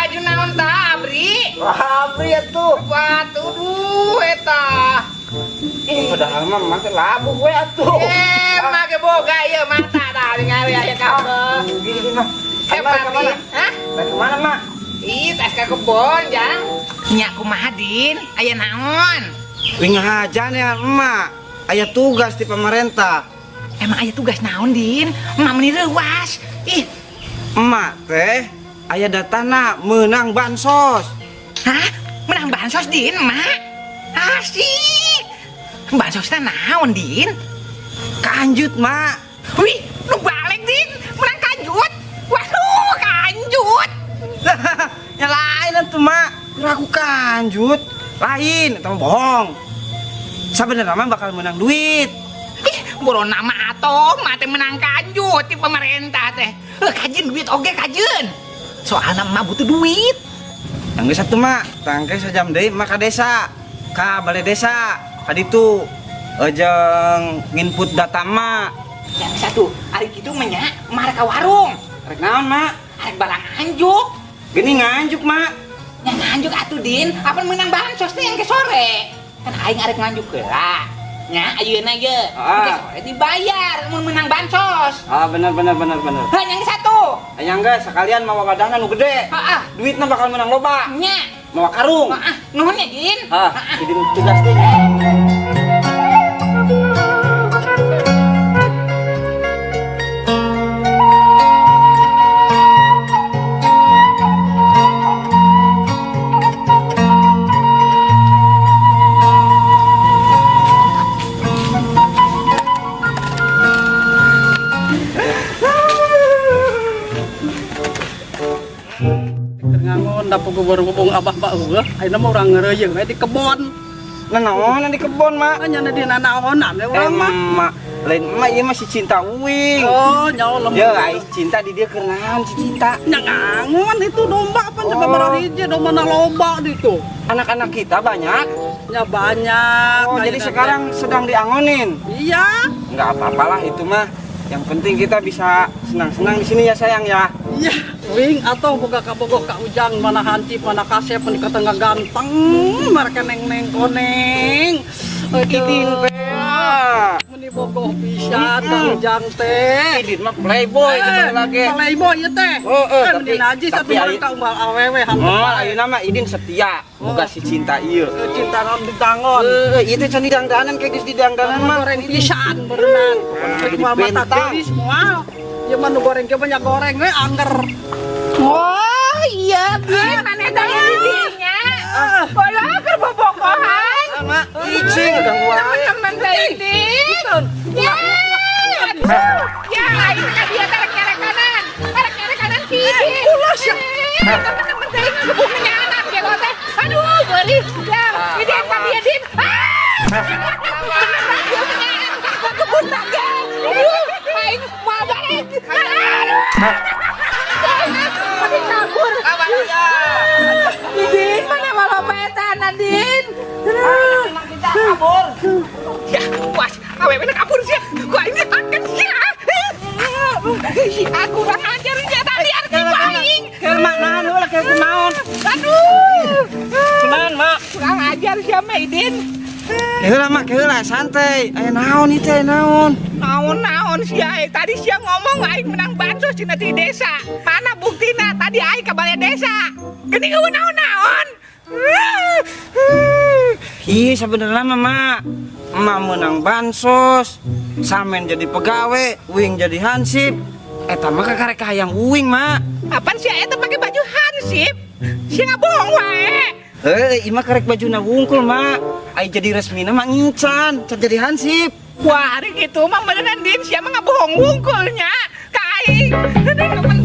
baju naon ta abri? Wah, abri atuh. Watuh eta. Padahal mah make labu we atuh. Make boga ieu mata dah ningali aya kabeh. Gini mah. Hebat Kemana? hah? Nah, kemana mah? Ih, tas ka kebon jang. Nya kumaha Din? Aya naon? Wing hajan ya emak. Aya tugas di pemerintah. Emang aya tugas naon Din? Emak meni reuas. Ih, Emak teh aya datana menang bansos. hah? Menang bansos Din, emak? Asik. Bansos teh naon Din? Kanjut, Mak. Wih, lu balik Din, menang kanjut. Waduh, kanjut. Ya lain atuh, Mak. Kira aku kanjut. Lain, itu mah bohong. Sabenerna mah bakal menang duit. Ih, boron nama atom, mate menang kanjut di pemerintah teh. Kajen duit oge kajen. Soalnya emak butuh duit. Yang geus satu, Mak. Tangke sajam deui emak ka desa. Ka balai desa. Ka ditu jeung nginput data emak. Yang satu, hari gitu menya, emak ka warung. Rek naon, Mak? Hari barang anjuk. Gini nganjuk, Mak. Yang nganjuk atuh Din, apa menang bansos teh yang ke sore. Kan aing arek nganjuk heula. Nya ayeuna ge, ke sore dibayar mun menang bansos. Ah, bener. Hah, yang satu. Aya geus sekalian mawa wadahna nu gede. Heeh. Duitna bakal menang loba. Nya. Mawa karung. Heeh, nuhun ya Din. Jadi tugas teh. Ngangon dapur gubung abah pak gua ayeuna mah urang ngeureuyeuh we di kebon. Naon di kebon, Mak? Nya na di nanaonan we urang mah. Emak, lain emak ieu mah si Cinta Uing. Oh, nyawa lembut. Ya, ai cinta di dia keur naon si Cinta. Nya ngangon itu domba apa coba barang hiji domba na loba ditu. Anak-anak kita banyak. Nya banyak. Oh, jadi ayeuna sekarang sedang diangonin. teh. Iya. Enggak apa-apalah itu mah. Yang penting kita bisa senang-senang di sini ya sayang ya. Iya, wing atau boga kabogok ka ujang mana hancip mana kasep mun ka tengah ganteng mereka neng koneng. Idin bea. Meni bogoh pisan ka ujang teh. Idin mah playboy bener lagi. Playboy ieu teh. Kan meni najis satu orang ka umbal awewe hantu. Oh, ayeuna mah Idin setia. Boga si Cinta ieu. Cinta non ditangon. Ieu teh can didangdanan kayak geus didangdanan mah. Goreng pisan berenang. Cuma mata Bentang. tadi semua. Ya mah nu goreng ge banyak goreng we angger. Oh iya, Din, mana daya didinya? Bola keur bobogohan. Mak, icing ganggu wae. Teman-teman dari Din. Ya, ya, aing ka dia tarik nyerek kanan. Tarik nyerek kanan si Din. Ulas ya. Teman-teman dari ngebuknya anak ya kok teh. Aduh, beulis. Ya, Din ka dia Din. Kebun naga. Aing mau balik. Aduh. Kabur. Din, mana malah petan Din. Kita kabur. Ya, puas. Awewe nak kabur sih. Gua ini akan sih. Si aku kurang ajar ya tadi arti paling. Keur mak naon heula keur kunaon? Aduh. Kunaon, Mak? Kurang ajar sih sama Idin. Heula Mak, heula santai. Aya naon ieu teh naon? Naon-naon sih aing. Tadi siang ngomong aing menang bansos cenah di desa. Mana buktina? Tadi aing ke balai desa. Geuning eueuh naon-naon. Iya sebenarnya mah Mak. Emak menang bansos. Samen jadi pegawai, Uing jadi hansip. Eta mah kakarek hayang Uing, Mak. Apaan sih eta pakai baju hansip? Sia ngabohong wae. Ima karek bajuna wungkul, Mak. Ai jadi resmina mah ngincan, can jadi hansip. Wah, hari gitu mah beneran Din, sia mah ngabohong wungkulnya. Ka aing. Teman-teman